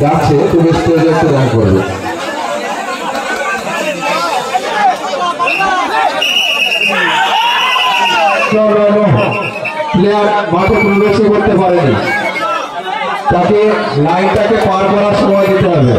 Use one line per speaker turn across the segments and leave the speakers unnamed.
যাচ্ছে, তুমি স্টেজে একটু দেখা করবে। প্লেয়ার মাঠে প্রবেশ করতে পারেনি, তাকে লাইনটাকে পার করার সময় দিতে হবে।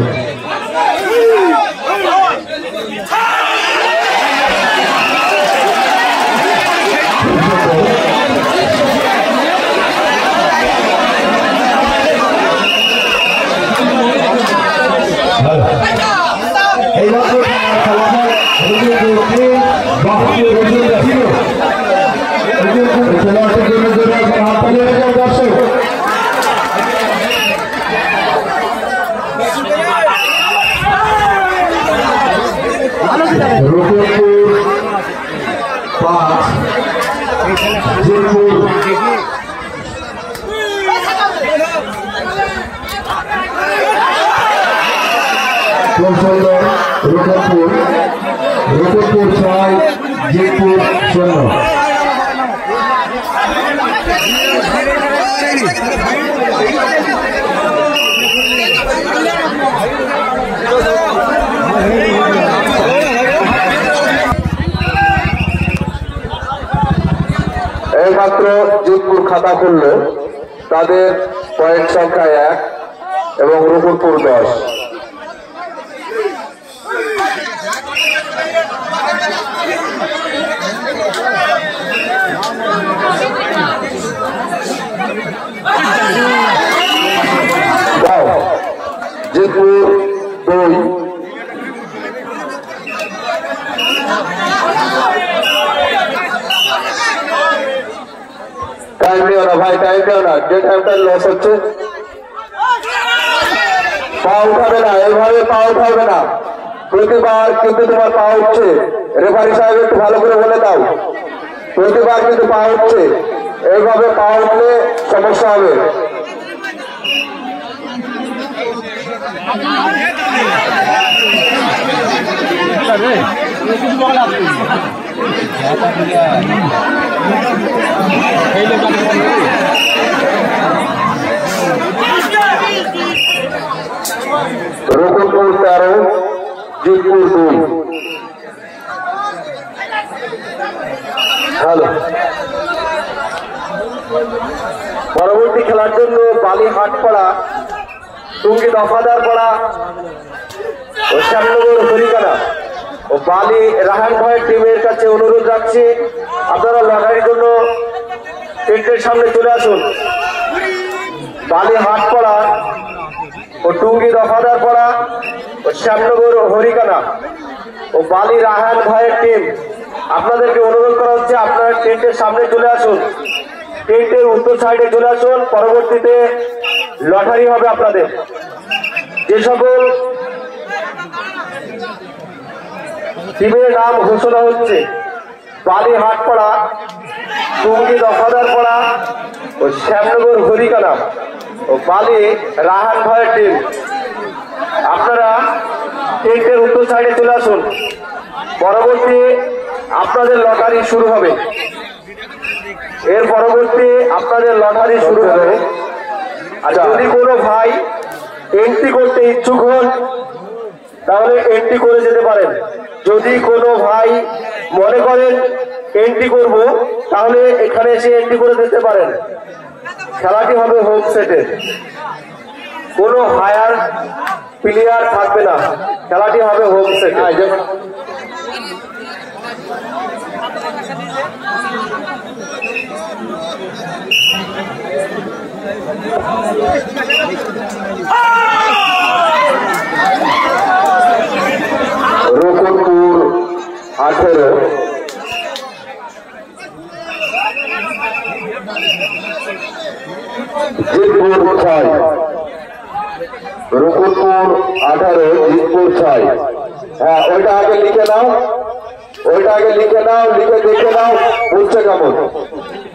রূপপুর 6, জিতপুর 0।
এইমাত্র জিতপুর খাতা খুলল, তাদের পয়েন্ট সংখ্যা 1 এবং রূপপুর 10। জিতপুর 2। টাইম নিও না ভাই, টাইম নিও না, যে টাইমটা লস হচ্ছে। পা উঠাবে না, এইভাবে পা উঠাবে না, প্রতিবার কিন্তু তোমার পা উঠছে। রেফারি সাহেব একটু ভালো করে বলে দাও, প্রতিবার কিন্তু পা উঠছে, এইভাবে পা উঠলে সমস্যা হবে। রূপপুর 13, জিতপুর 2। হ্যালো, পরবর্তী খেলার জন্য বালি হাটপাড়া, টুঙ্গি দফাদার পাড়া ও শ্যামনগর হরিকানা ও বালি রাহান ভাইয়ের টিমের কাছে অনুরোধ রাখছি, আপনারা লড়াইয়ের জন্য টেন্টের সামনে চলে আসুন। বালি হাটপাড়া ও টুঙ্গি দফাদার পাড়া ও শ্যামনগর হরিকানা ও বালি রাহান ভাইয়ের টিম, আপনাদেরকে অনুরোধ করা হচ্ছে আপনারা টেন্টের সামনে চলে আসুন, টেন্টের উত্তর সাইডে চলে আসুন। পরবর্তীতে লটারি হবে আপনাদের। যে সকল টিমের নাম ঘোষণা হচ্ছে, বালি হাটপাড়া, টুঙ্গি দফাদার পাড়া ও শ্যামনগর হরিকানা ও বালি রাহান ভাইয়ের টিম, আপনারা টেন্টের উত্তর সাইডে চলে আসুন। পরবর্তী আপনাদের লটারি শুরু হবে, এর পরবর্তী আপনাদের লটারি শুরু হবে। আচ্ছা, যদি কোনো ভাই এন্ট্রি করতে ইচ্ছুক হন তাহলে এন্ট্রি করে যেতে পারেন। যদি কোনো ভাই মনে করেন এন্ট্রি করব, তাহলে এখানে এসে এন্ট্রি করে দিতে পারেন। খেলাটি হবে হোম সেটে, কোনো হায়ার প্লেয়ার থাকবে না, খেলাটি হবে হোম সেটে। রূপপুর 18, জিতপুর 6। রূপপুর 18, জিতপুর 6। হ্যাঁ, ওইটা আগে লিখে নাও, ওইটা আগে লিখে নাও, লিখে দেখে নাও উঠছে কেমন।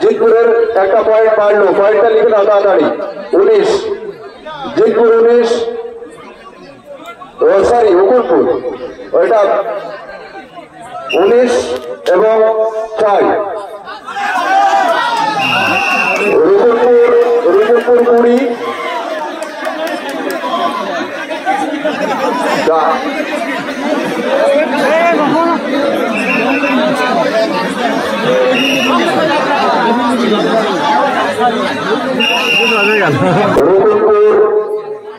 জিতপুরের একটা পয়েন্ট বাড়লো, পয়েন্টটা লিখে নাও তাড়াতাড়ি। 19, জিতপুর 19, ও সরি উকুলপুর, ওইটা 19 এবং 6। রূপপুর 20, রতনপুর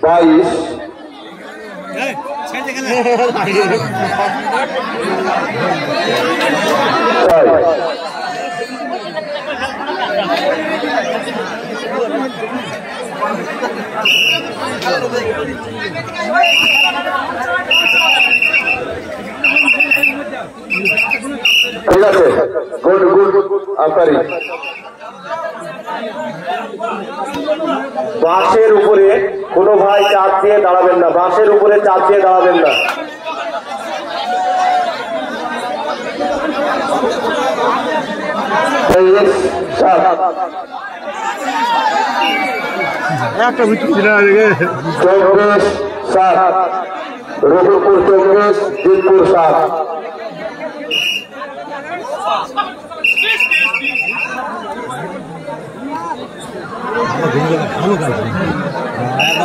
22 ঠিক আছে, গুড গুড আফারি। বাঁশের উপরে কোনো ভাই চাপ দিয়ে দাঁড়াবেন না, বাঁশের উপরে চাপ দিয়ে দাঁড়াবেন না। রঘুপুর 24, দিনপুর 7।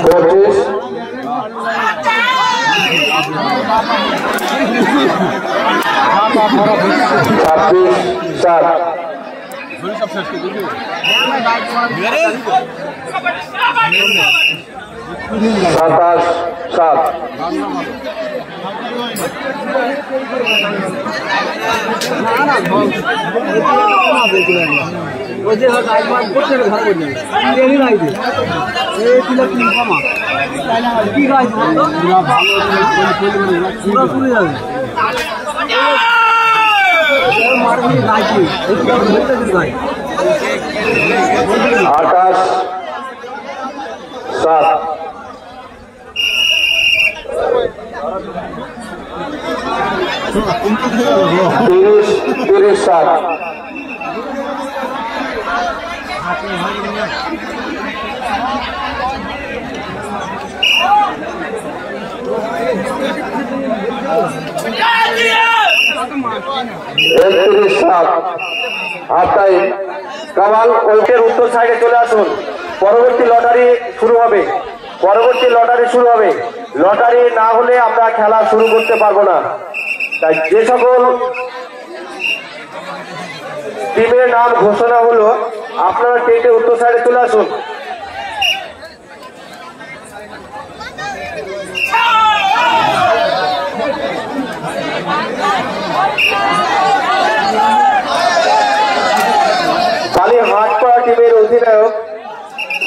পঁচিশ 26 7। 27 7। আঠাশ 7। 30 7। 31 7। হাতটাই কামাল ওইটের উত্তর সাইডে চলে আসুন। পরবর্তী লটারি শুরু হবে, পরবর্তী লটারি শুরু হবে। লটারি না হলে আমরা খেলা শুরু করতে পারবো না। তাই যে সকল টিমের নাম ঘোষণা হলো আপনারা টেন্টে উত্তর সাইডে চলে আসুন। বালিহাটপাড়া টিমের অধিনায়ক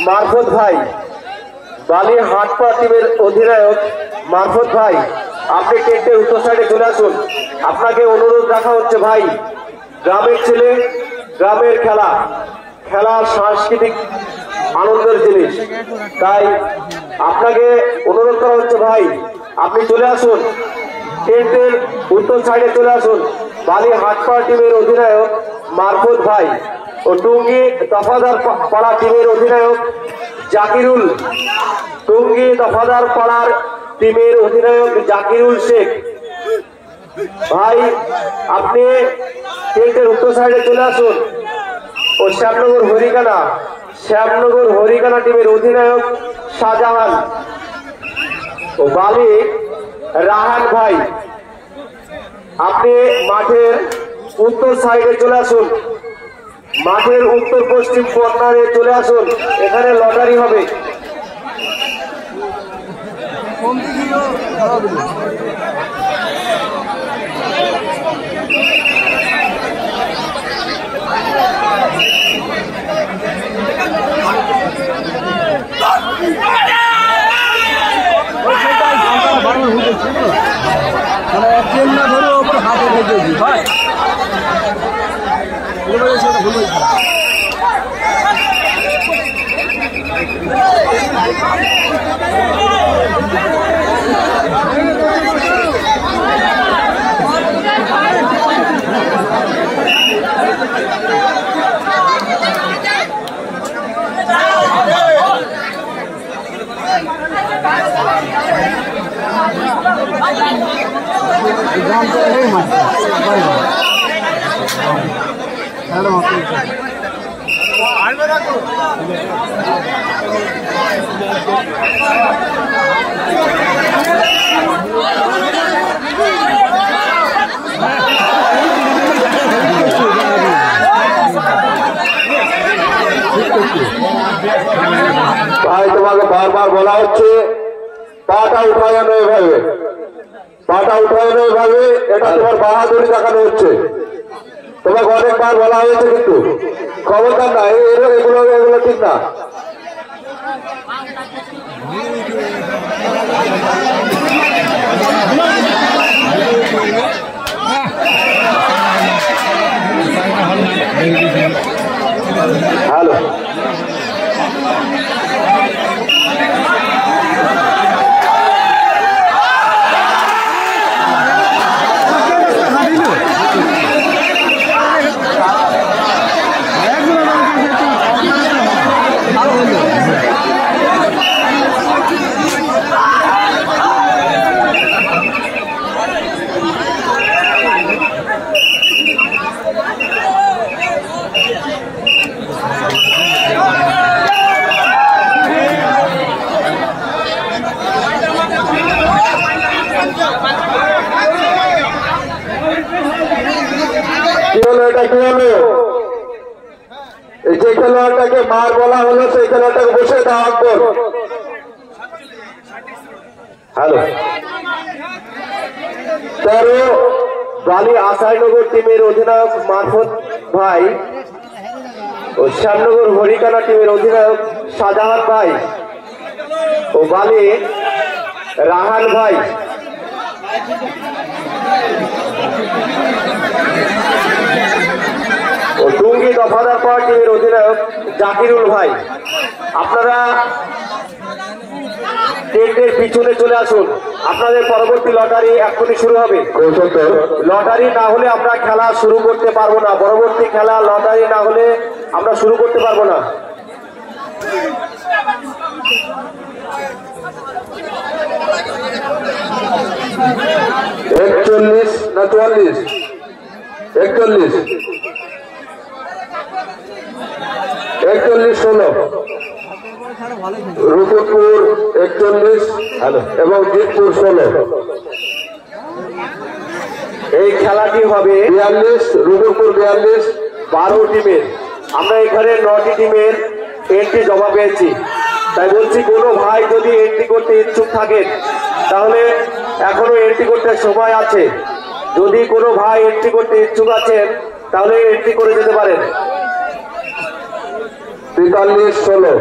মারফত ভাই, বালিহাটপাড়া টিমের অধিনায়ক মারফত ভাই, আপনি টেন্টে উত্তর সাইডে চলে আসুন। আপনাকে অনুরোধ রাখা হচ্ছে ভাই, গ্রামের ছেলে, গ্রামের খেলা, খেলা সাংস্কৃতিক আনন্দের জিনিস, তাই আপনাকে অনুরোধ করা হচ্ছে ভাই আপনি চলে আসুন, টেন্টের উত্তর সাইডে চলে আসুন। বালিহাটপাড়া টিমের অধিনায়ক মারফত ভাই ও টুঙ্গি দফাদার পাড়া টিমের অধিনায়ক জাকিরুল, টুঙ্গি দফাদার পাড়ার টিমের অধিনায়ক জাকিরুল শেখ ভাই, আপনি টেন্টের উত্তর সাইডে চলে আসুন। ও শ্যামনগর হরিকানা, শ্যামনগর হরিকানা টিমের অধিনায়ক শাহজাহান ও বালি রাহান ভাই, আপনি মাঠের উত্তর সাইডে চলে আসুন, মাঠের উত্তর পশ্চিম কর্নারে চলে আসুন, এখানে লটারি হবে। ভাই তোমাকে বারবার বলা হচ্ছে পাটা উঠায় না এভাবে, পাটা উঠায় না এভাবে, এটা তোমার বাহাদুরি দেখানো হচ্ছে। তোমাকে অনেকবার বলা হয়েছে কিন্তু খবরদার না, এগুলো এগুলো ঠিক না। হ্যালো, এটা কি হলো? এই যে খেলোয়াড়টাকে মার বলা হলো, সেই খেলোয়াড়টাকে বসে দাও আকবর। হ্যালো, 13 বালি আসাইনগর টিমের অধিনায়ক মারফত ভাই ও শ্যামনগর হরিকানা টিমের অধিনায়ক শাহজাহান ভাই ও বালি রাহান ভাই ও টুঙ্গি দফাদার পাওয়ার টিমের অধিনায়ক জাকিরুল ভাই, আপনারা টেন্টের পিছনে চলে আসুন। আপনাদের পরবর্তী লটারি এখনই শুরু হবে। লটারি না হলে আমরা খেলা শুরু করতে পারবো না। পরবর্তী খেলা লটারি না হলে আমরা শুরু করতে পারবো না।
একচল্লিশ না 44? 41 16 রূপপুর 41 এবং জিতপুর 16।
এই খেলাটি হবে
42, রূপপুর 42।
12 টিমের। আমরা এখানে 9টি টিমের এন্ট্রি জমা পেয়েছি। তাই বলছি, কোনো ভাই যদি এন্ট্রি করতে ইচ্ছুক থাকেন তাহলে এখনো এন্ট্রি করতে সময় আছে। যদি কোনো ভাই এন্ট্রি করতে ইচ্ছুক আছেন তাহলে এন্ট্রি করে যেতে পারেন।
43 16।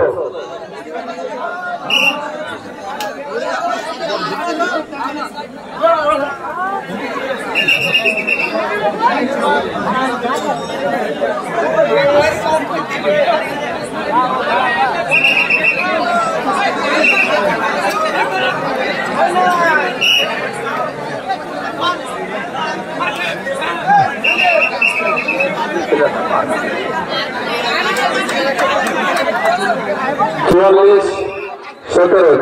चौवालीस 17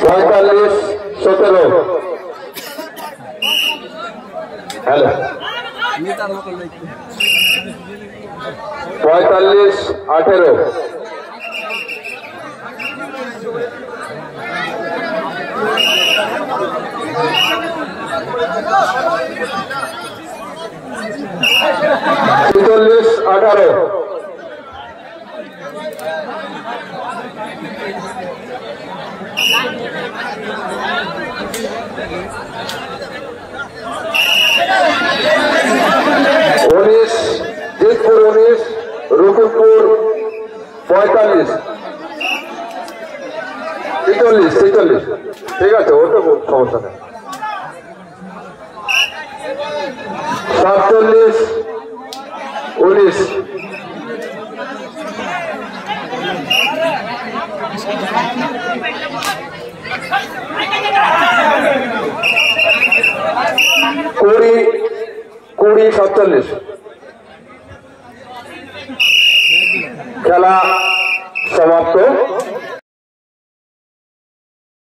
45 17। हेलो 45 18। 46 18। 19 জিতপুর 19 রূপপুর 45। 43 ঠিক আছে, ওটা সমস্যা নেই। 47 19। 20 47। খেলা সমাপ্ত।